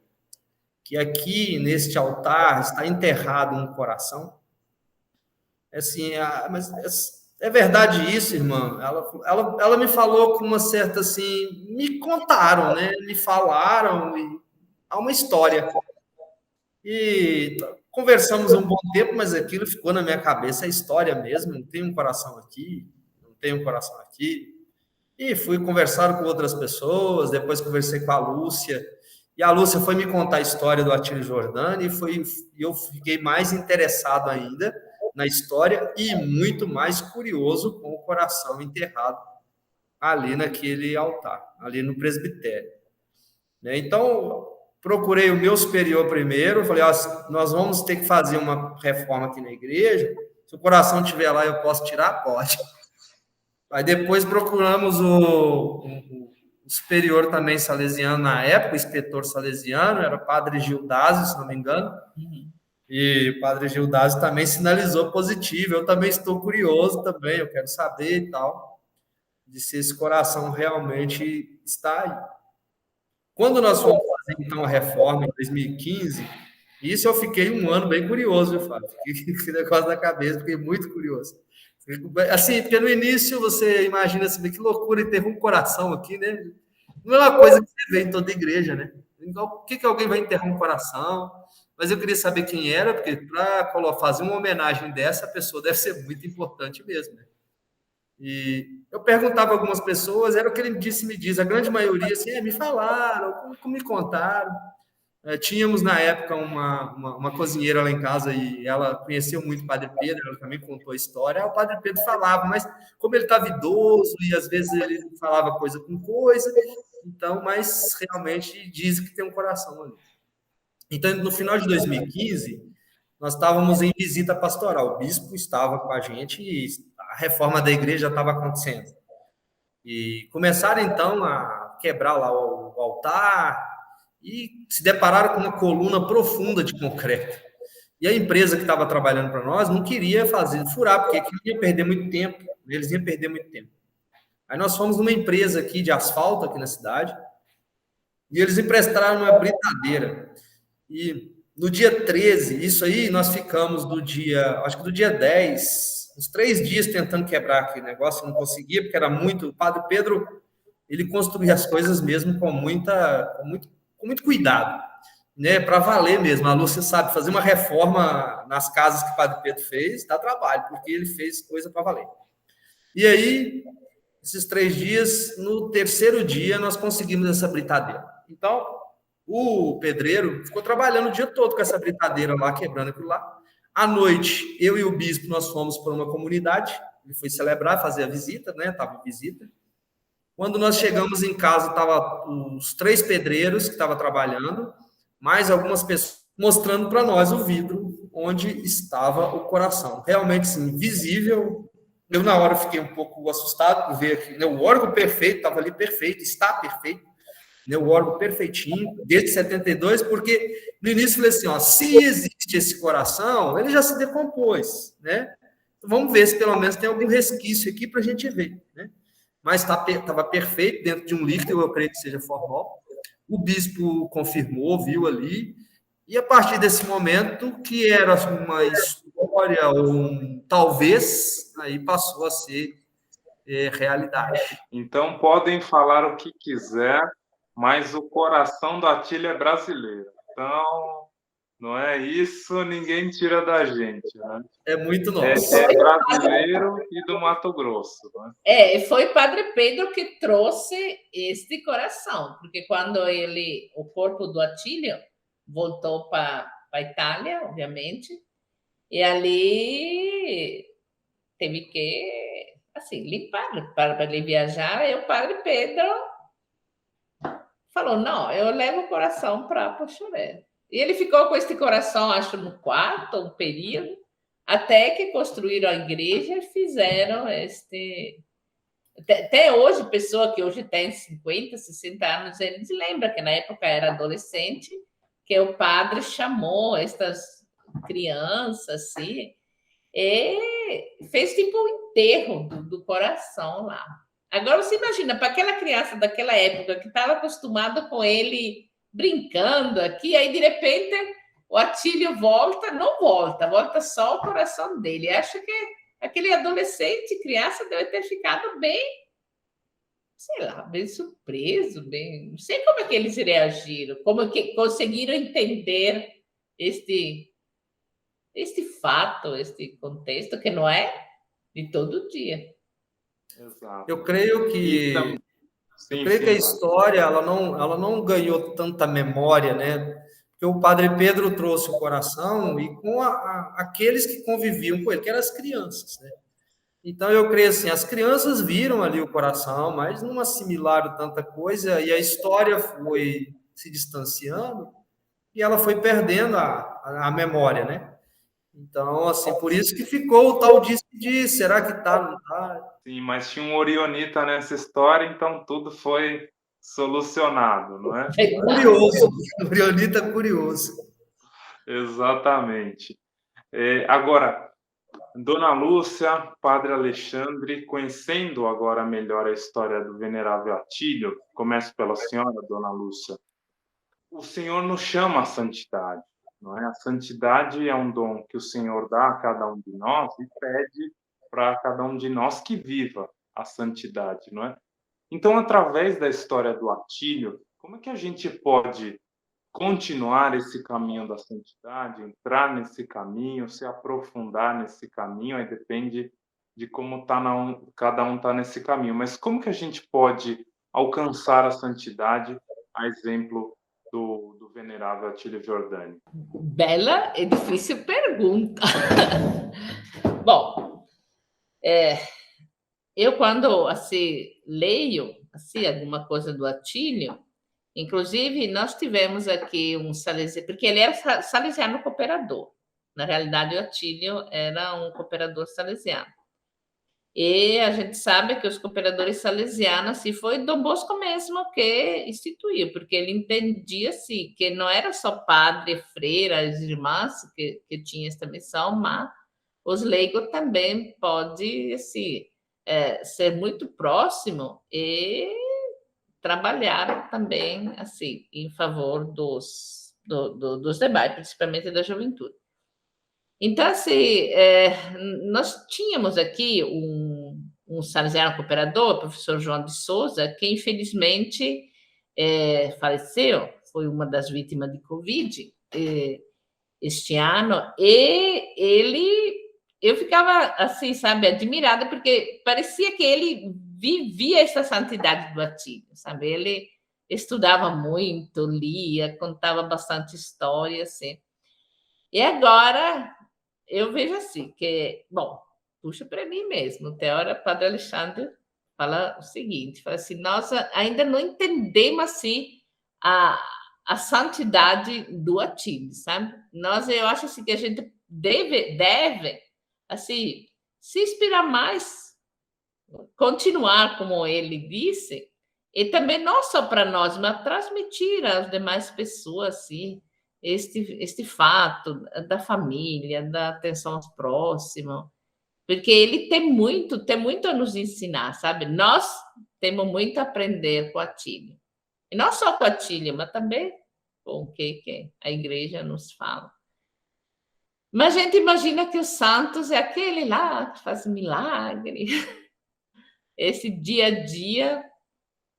que aqui, neste altar, está enterrado um coração? Assim, mas é verdade isso, irmã? Ela me falou com uma certa, assim, me contaram, né? Me falaram, e há uma história. E conversamos um bom tempo, mas aquilo ficou na minha cabeça, é história mesmo, não tem um coração aqui, não tem um coração aqui. E fui conversar com outras pessoas, depois conversei com a Lúcia, e a Lúcia foi me contar a história do Atílio Jordani, e eu fiquei mais interessado ainda na história e muito mais curioso com o coração enterrado ali naquele altar, ali no presbitério. Então, procurei o meu superior primeiro, falei: nós vamos ter que fazer uma reforma aqui na igreja, se o coração estiver lá, eu posso tirar? Pode. Aí depois procuramos o superior também salesiano na época, o inspetor salesiano, era o padre Gildásio, se não me engano, e o padre Gildásio também sinalizou positivo. Eu também estou curioso também, eu quero saber e tal, de se esse coração realmente está aí. Quando nós fomos fazer, então, a reforma em 2015, isso eu fiquei um ano bem curioso, viu, Fábio? Fiquei com esse negócio na cabeça, fiquei muito curioso. Assim, porque no início você imagina assim, que loucura, enterrar um coração aqui, né? Não é uma coisa que você vê em toda igreja, né? Então, por que alguém vai enterrar um coração? Mas eu queria saber quem era, porque para fazer uma homenagem dessa, a pessoa deve ser muito importante mesmo, né? E eu perguntava a algumas pessoas, era o que ele me diz, a grande maioria, assim, me falaram, me contaram. Tínhamos, na época, uma cozinheira lá em casa, e ela conheceu muito o Padre Pedro, ela também contou a história. O Padre Pedro falava, mas como ele estava idoso, e às vezes ele falava coisa com coisa, então, mas realmente diz que tem um coração ali. Então, no final de 2015, nós estávamos em visita pastoral, o bispo estava com a gente e a reforma da igreja estava acontecendo. E começaram, então, a quebrar lá o altar e se depararam com uma coluna profunda de concreto. E a empresa que estava trabalhando para nós não queria furar, porque ia perder muito tempo, eles iam perder muito tempo. Aí nós fomos numa empresa aqui de asfalto, aqui na cidade, e eles emprestaram uma britadeira. E no dia 13, isso aí, nós ficamos do dia 10, uns 3 dias tentando quebrar aquele negócio, não conseguia, porque era muito... O Padre Pedro, ele construía as coisas mesmo com muito cuidado, né, para valer mesmo. A Lúcia sabe fazer uma reforma nas casas que o Padre Pedro fez, dá trabalho, porque ele fez coisa para valer. E aí, esses 3 dias, no terceiro dia, nós conseguimos essa britadeira. Então, o pedreiro ficou trabalhando o dia todo com essa britadeira lá, quebrando aquilo lá. À noite, eu e o bispo, nós fomos para uma comunidade, ele foi celebrar, fazer a visita, né, estava em visita. Quando nós chegamos em casa, estavam os 3 pedreiros que estavam trabalhando, mais algumas pessoas mostrando para nós o vidro onde estava o coração. Realmente, sim, visível. Eu, na hora, fiquei um pouco assustado por ver aqui, né, o órgão perfeito, estava ali perfeito, está perfeito, né, o órgão perfeitinho, desde 72, porque no início eu falei assim, se existe esse coração, ele já se decompôs, né? vamos ver se pelo menos tem algum resquício aqui para a gente ver, né? Mas estava perfeito dentro de um líquido, eu creio que seja formol. O bispo confirmou, viu ali, e a partir desse momento, que era uma história, ou talvez, aí passou a ser realidade. Então, podem falar o que quiser, mas o coração do Atílio é brasileiro. Então, não é isso, ninguém tira da gente, né? É muito É nosso. brasileiro e do Mato Grosso, né? Foi Padre Pedro que trouxe este coração, porque quando o corpo do Atílio voltou para a Itália, obviamente, e ali teve que, assim, limpar para ele viajar, e o Padre Pedro falou, não, eu levo o coração para Pochoré. E ele ficou com este coração, acho, no quarto, um período, até que construíram a igreja e fizeram este... Até hoje, pessoa que hoje tem 50, 60 anos, eles lembram que na época era adolescente, que o padre chamou estas crianças, assim, e fez tipo um enterro do coração lá. Agora, você imagina, para aquela criança daquela época que estava acostumada com ele brincando aqui, aí de repente o Atílio volta só o coração dele. Acho que aquele adolescente, criança, deve ter ficado bem, sei lá, bem surpreso, bem... Não sei como é que eles reagiram, como que conseguiram entender este fato, este contexto, que não é de todo dia. Exato. Eu creio que a história ela não ganhou tanta memória, né? Porque o Padre Pedro trouxe o coração e com aqueles que conviviam com ele, que eram as crianças, né? Então eu creio assim, as crianças viram ali o coração, mas não assimilaram tanta coisa e a história foi se distanciando e ela foi perdendo a memória, né? Então, assim, por isso que ficou o tal disse, será que tá, não tá? Sim, mas tinha um orionita nessa história, então tudo foi solucionado, não é? Curioso, o orionita curioso. Exatamente. Agora, Dona Lúcia, Padre Alexandre, conhecendo agora melhor a história do venerável Atílio, começo pela senhora, Dona Lúcia. O Senhor nos chama à santidade, não é? A santidade é um dom que o Senhor dá a cada um de nós e pede para cada um de nós que viva a santidade, não é? Então, através da história do Atílio, como é que a gente pode continuar esse caminho da santidade, entrar nesse caminho, se aprofundar nesse caminho? Aí depende de como cada um está nesse caminho. Mas como que a gente pode alcançar a santidade, a exemplo do venerável Atílio Giordani? Bela e difícil pergunta. Bom, eu quando assim leio assim alguma coisa do Atílio, inclusive nós tivemos aqui um salesiano, porque ele era salesiano cooperador. Na realidade, o Atílio era um cooperador salesiano. E a gente sabe que os cooperadores salesianos, assim, foi Dom Bosco mesmo que instituiu, porque ele entendia assim, que não era só padre, freira, as irmãs que tinham esta missão, mas os leigos também podem assim, ser muito próximo e trabalhar também assim em favor dos demais, principalmente da juventude. Então, assim, nós tínhamos aqui um salesiano cooperador, o professor João de Souza, que infelizmente faleceu, foi uma das vítimas de Covid este ano, e eu ficava assim, sabe, admirada, porque parecia que ele vivia essa santidade do Atílio, sabe? Ele estudava muito, lia, contava bastante história, assim. E agora eu vejo assim, que, bom, puxa para mim mesmo, até a hora o Padre Alexandre fala o seguinte, fala assim, nós ainda não entendemos assim a santidade do Atílio, sabe? Eu acho assim que a gente deve assim, se inspirar mais, continuar como ele disse, e também não só para nós, mas transmitir às demais pessoas assim, este fato da família, da atenção aos próximos. porque ele tem muito a nos ensinar, sabe? Nós temos muito a aprender com Atílio. E não só com Atílio, mas também com o que a igreja nos fala. Mas a gente imagina que os santos é aquele lá que faz milagre. Esse dia a dia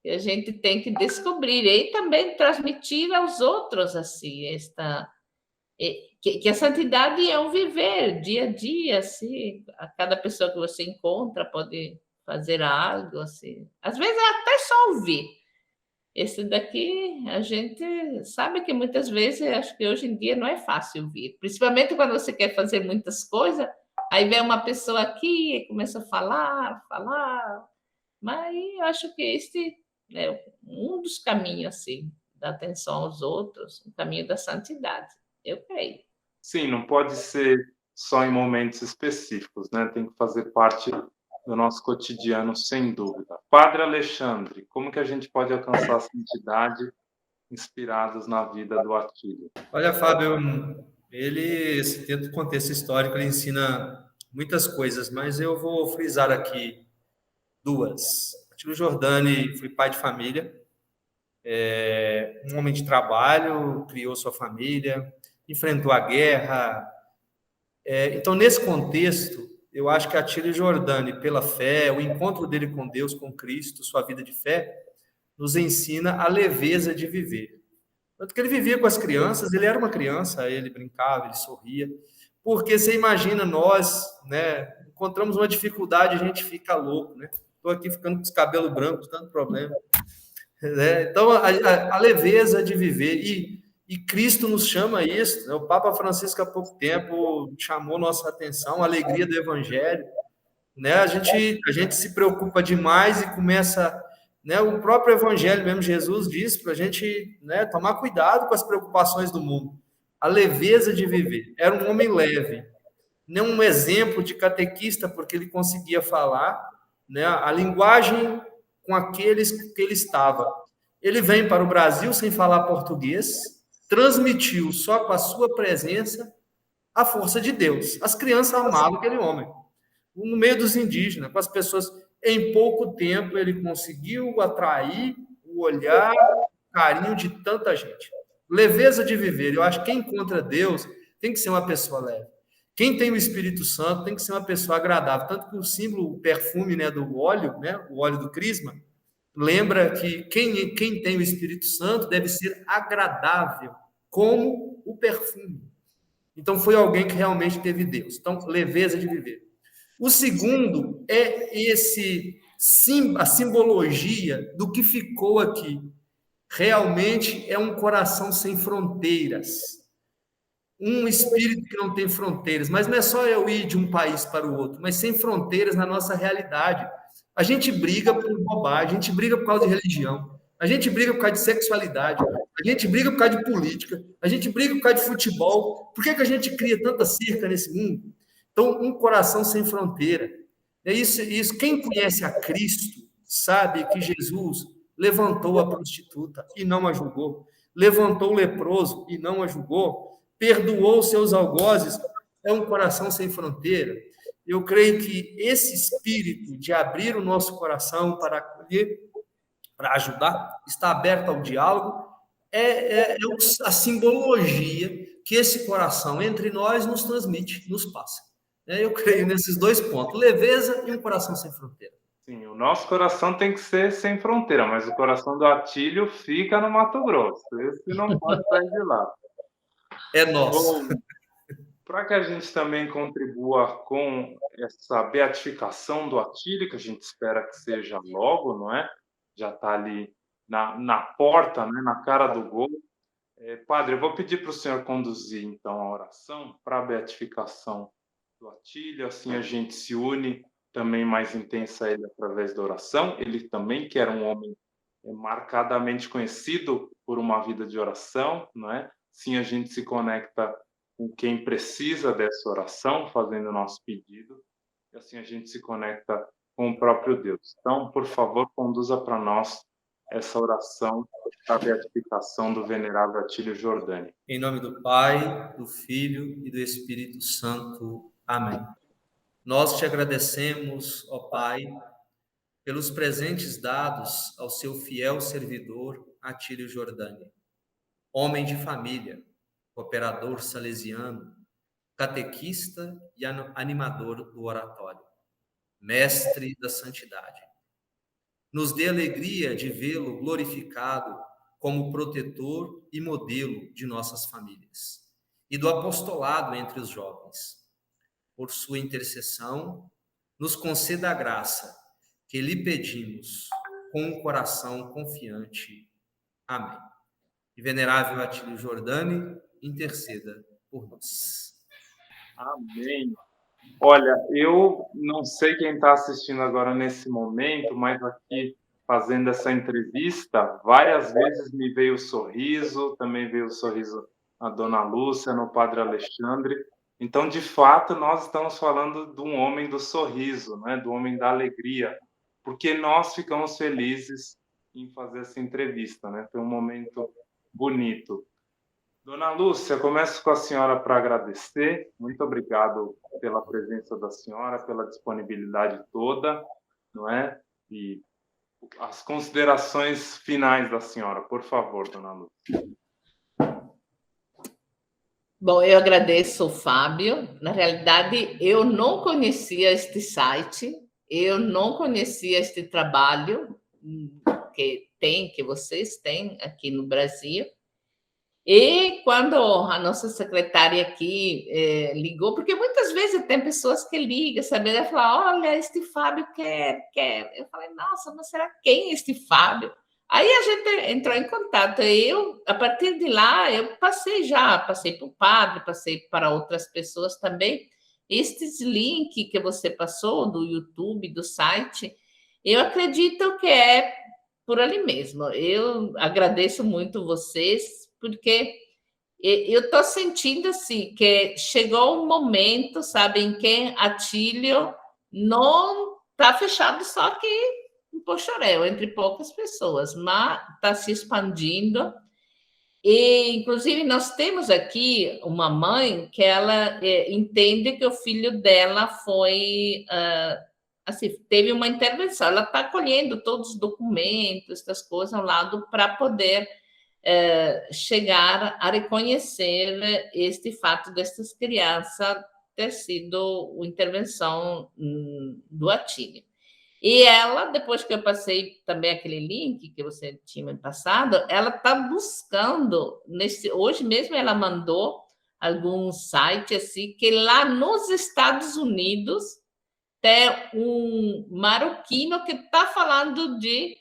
que a gente tem que descobrir e também transmitir aos outros assim que a santidade é um viver dia a dia, assim, a cada pessoa que você encontra pode fazer algo assim. Às vezes é até só ouvir. Esse daqui a gente sabe que muitas vezes acho que hoje em dia não é fácil ouvir, principalmente quando você quer fazer muitas coisas, aí vem uma pessoa aqui e começa a falar. Mas eu acho que este é um dos caminhos, assim, da atenção aos outros, o caminho da santidade, eu creio. Sim, não pode ser só em momentos específicos, né? Tem que fazer parte do nosso cotidiano, sem dúvida. Padre Alexandre, como que a gente pode alcançar a santidade inspirados na vida do Atílio? Olha, Fábio, dentro do contexto histórico, ele ensina muitas coisas, mas eu vou frisar aqui duas. Atílio Giordani foi pai de família, um homem de trabalho, criou sua família, enfrentou a guerra. Então, nesse contexto, eu acho que Atílio Giordani, pela fé, o encontro dele com Deus, com Cristo, sua vida de fé, nos ensina a leveza de viver. Tanto que ele vivia com as crianças, ele era uma criança, ele brincava, ele sorria. Porque você imagina, nós, né, encontramos uma dificuldade, a gente fica louco, né? Estou aqui ficando com os cabelos brancos, tanto problema. Né? Então, a leveza de viver. E Cristo nos chama a isso. Né? O Papa Francisco, há pouco tempo, chamou nossa atenção, a alegria do Evangelho. Né? A gente se preocupa demais e começa... Né? O próprio Evangelho mesmo, Jesus disse para a gente, né, tomar cuidado com as preocupações do mundo. A leveza de viver. Era um homem leve. Não um exemplo de catequista, porque ele conseguia falar, né, a linguagem com aqueles que ele estava. Ele vem para o Brasil sem falar português, transmitiu só com a sua presença a força de Deus. As crianças amavam aquele homem. No meio dos indígenas, com as pessoas, em pouco tempo ele conseguiu atrair o olhar, o carinho de tanta gente. Leveza de viver. Eu acho que quem encontra Deus tem que ser uma pessoa leve. Quem tem o Espírito Santo tem que ser uma pessoa agradável. Tanto que o símbolo, o perfume, né, do óleo, né, o óleo do crisma, lembra que quem tem o Espírito Santo deve ser agradável, como o perfume. Então, foi alguém que realmente teve Deus. Então, leveza de viver. O segundo é a simbologia do que ficou aqui. Realmente é um coração sem fronteiras. Um espírito que não tem fronteiras. Mas não é só eu ir de um país para o outro, mas sem fronteiras na nossa realidade. A gente briga por bobagem, a gente briga por causa de religião, a gente briga por causa de sexualidade, a gente briga por causa de política, a gente briga por causa de futebol. Por que a gente cria tanta cerca nesse mundo? Então, um coração sem fronteira. É isso. Quem conhece a Cristo sabe que Jesus levantou a prostituta e não a julgou, levantou o leproso e não a julgou, perdoou seus algozes. É um coração sem fronteira. Eu creio que esse espírito de abrir o nosso coração para acolher, para ajudar, está aberto ao diálogo, é a simbologia que esse coração entre nós nos transmite, nos passa. Eu creio nesses dois pontos, leveza e um coração sem fronteira. Sim, o nosso coração tem que ser sem fronteira, mas o coração do Atílio fica no Mato Grosso. Esse não pode sair de lá. É nosso. Para que a gente também contribua com essa beatificação do Atílio, que a gente espera que seja logo, não é? Já está ali na porta, né? Na cara do gol. Padre, eu vou pedir para o senhor conduzir, então, a oração para a beatificação do Atílio, assim a gente se une também mais intensa a ele através da oração. Ele também, que era um homem marcadamente conhecido por uma vida de oração, não é? Sim, a gente se conecta com quem precisa dessa oração, fazendo o nosso pedido, e assim a gente se conecta com o próprio Deus. Então, por favor, conduza para nós essa oração da beatificação do venerável Atílio Giordani. Em nome do Pai, do Filho e do Espírito Santo. Amém. Nós te agradecemos, ó Pai, pelos presentes dados ao seu fiel servidor, Atílio Jordani, homem de família, operador salesiano, catequista e animador do oratório, mestre da santidade. Nos dê alegria de vê-lo glorificado como protetor e modelo de nossas famílias e do apostolado entre os jovens. Por sua intercessão, nos conceda a graça que lhe pedimos com um coração confiante. Amém. E venerável Atílio Jordani, interceda por nós. Amém. Olha, eu não sei quem está assistindo agora nesse momento, mas aqui fazendo essa entrevista, várias vezes me veio o sorriso, também veio o sorriso na Dona Lúcia, no Padre Alexandre. Então, de fato, nós estamos falando de um homem do sorriso, né? Do homem da alegria, porque nós ficamos felizes em fazer essa entrevista, né? Foi um momento bonito. Dona Lúcia, começo com a senhora para agradecer. Muito obrigado pela presença da senhora, pela disponibilidade toda, não é? E as considerações finais da senhora, por favor, Dona Lúcia. Bom, eu agradeço o Fábio. Na realidade, eu não conhecia este site, eu não conhecia este trabalho que vocês têm aqui no Brasil. E quando a nossa secretária aqui ligou, porque muitas vezes tem pessoas que ligam, sabe? Ela fala, olha, este Fábio quer. Eu falei, nossa, mas será quem é este Fábio? Aí a gente entrou em contato. Eu, a partir de lá, eu passei para o padre, passei para outras pessoas também. Estes links que você passou do YouTube, do site, eu acredito que é por ali mesmo. Eu agradeço muito vocês, porque eu estou sentindo assim que chegou um momento, sabe, em que Atílio não está fechado só aqui em Poxoréu, entre poucas pessoas, mas está se expandindo. E, inclusive, nós temos aqui uma mãe que ela entende que o filho dela foi... assim, teve uma intervenção. Ela está colhendo todos os documentos, essas coisas ao lado, para poder chegar a reconhecer este fato dessas crianças ter sido uma intervenção do Atílio. E ela, depois que eu passei também aquele link que você tinha me passado, ela está buscando, hoje mesmo ela mandou algum site assim, que lá nos Estados Unidos tem um marroquino que está falando de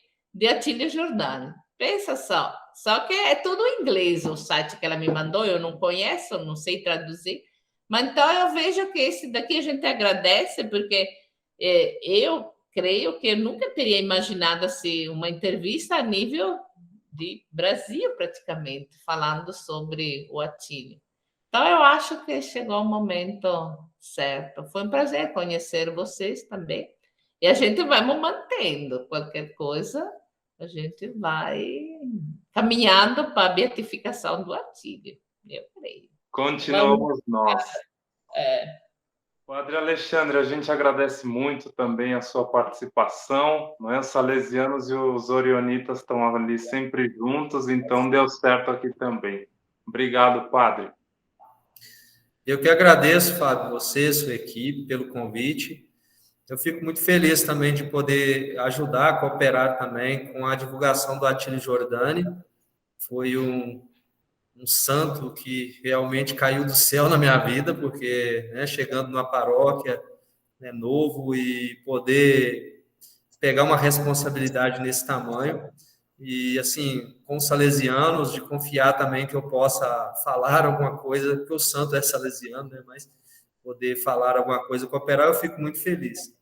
Atílio Jordani. Pensa só que é tudo em inglês o site que ela me mandou, eu não conheço, não sei traduzir, mas então eu vejo que esse daqui a gente agradece, porque eu creio que eu nunca teria imaginado assim, uma entrevista a nível de Brasil, praticamente, falando sobre o Atílio. Então, eu acho que chegou o momento certo. Foi um prazer conhecer vocês também. E a gente vai mantendo qualquer coisa, a gente vai caminhando para a beatificação do Atílio, eu creio. Continuamos nós. Padre Alexandre, a gente agradece muito também a sua participação, não é? Os salesianos e os orionitas estão ali sempre juntos, então deu certo aqui também. Obrigado, padre. Eu que agradeço, Fábio, você, sua equipe, pelo convite. Eu fico muito feliz também de poder ajudar, cooperar também com a divulgação do Atílio Jordani. Foi um santo que realmente caiu do céu na minha vida, porque chegando numa paróquia novo e poder pegar uma responsabilidade nesse tamanho, e assim, com os salesianos, de confiar também que eu possa falar alguma coisa, porque o santo é salesiano, mas poder falar alguma coisa, cooperar, eu fico muito feliz.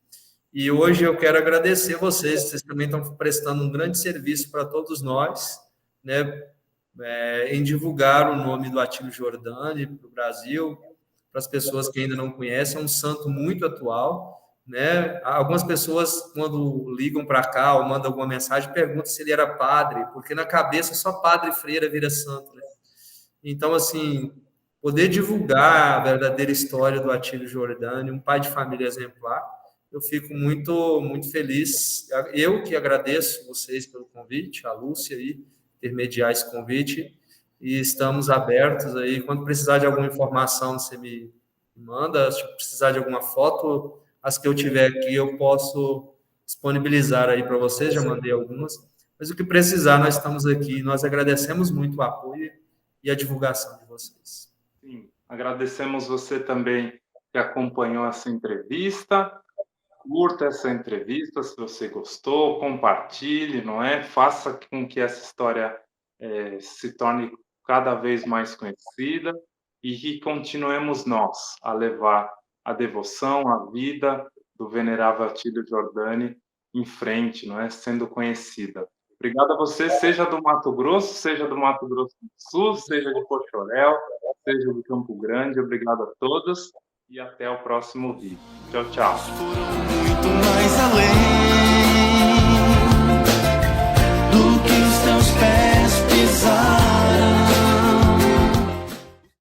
E hoje eu quero agradecer vocês também estão prestando um grande serviço para todos nós, em divulgar o nome do Atílio Jordani para o Brasil, para as pessoas que ainda não conhecem. É um santo muito atual, Algumas pessoas, quando ligam para cá ou mandam alguma mensagem, perguntam se ele era padre, porque na cabeça só padre e freira vira santo, Então, assim, poder divulgar a verdadeira história do Atílio Giordani, um pai de família exemplar. Eu fico muito, muito feliz. Eu que agradeço vocês pelo convite, a Lúcia aí, intermediar esse convite, e estamos abertos aí. Quando precisar de alguma informação, você me manda. Se precisar de alguma foto, as que eu tiver aqui, eu posso disponibilizar aí para vocês, já mandei algumas. Mas o que precisar, nós estamos aqui. Nós agradecemos muito o apoio e a divulgação de vocês. Sim, agradecemos você também que acompanhou essa entrevista. Curta essa entrevista se você gostou, compartilhe, não é? Faça com que essa história se torne cada vez mais conhecida e que continuemos nós a levar a devoção, a vida do venerável Atílio Giordani em frente, não é? Sendo conhecida. Obrigado a você, seja do Mato Grosso, seja do Mato Grosso do Sul, seja de Poxoréu, seja de Campo Grande. Obrigado a todos e até o próximo vídeo. Tchau, tchau. Foram muito mais além.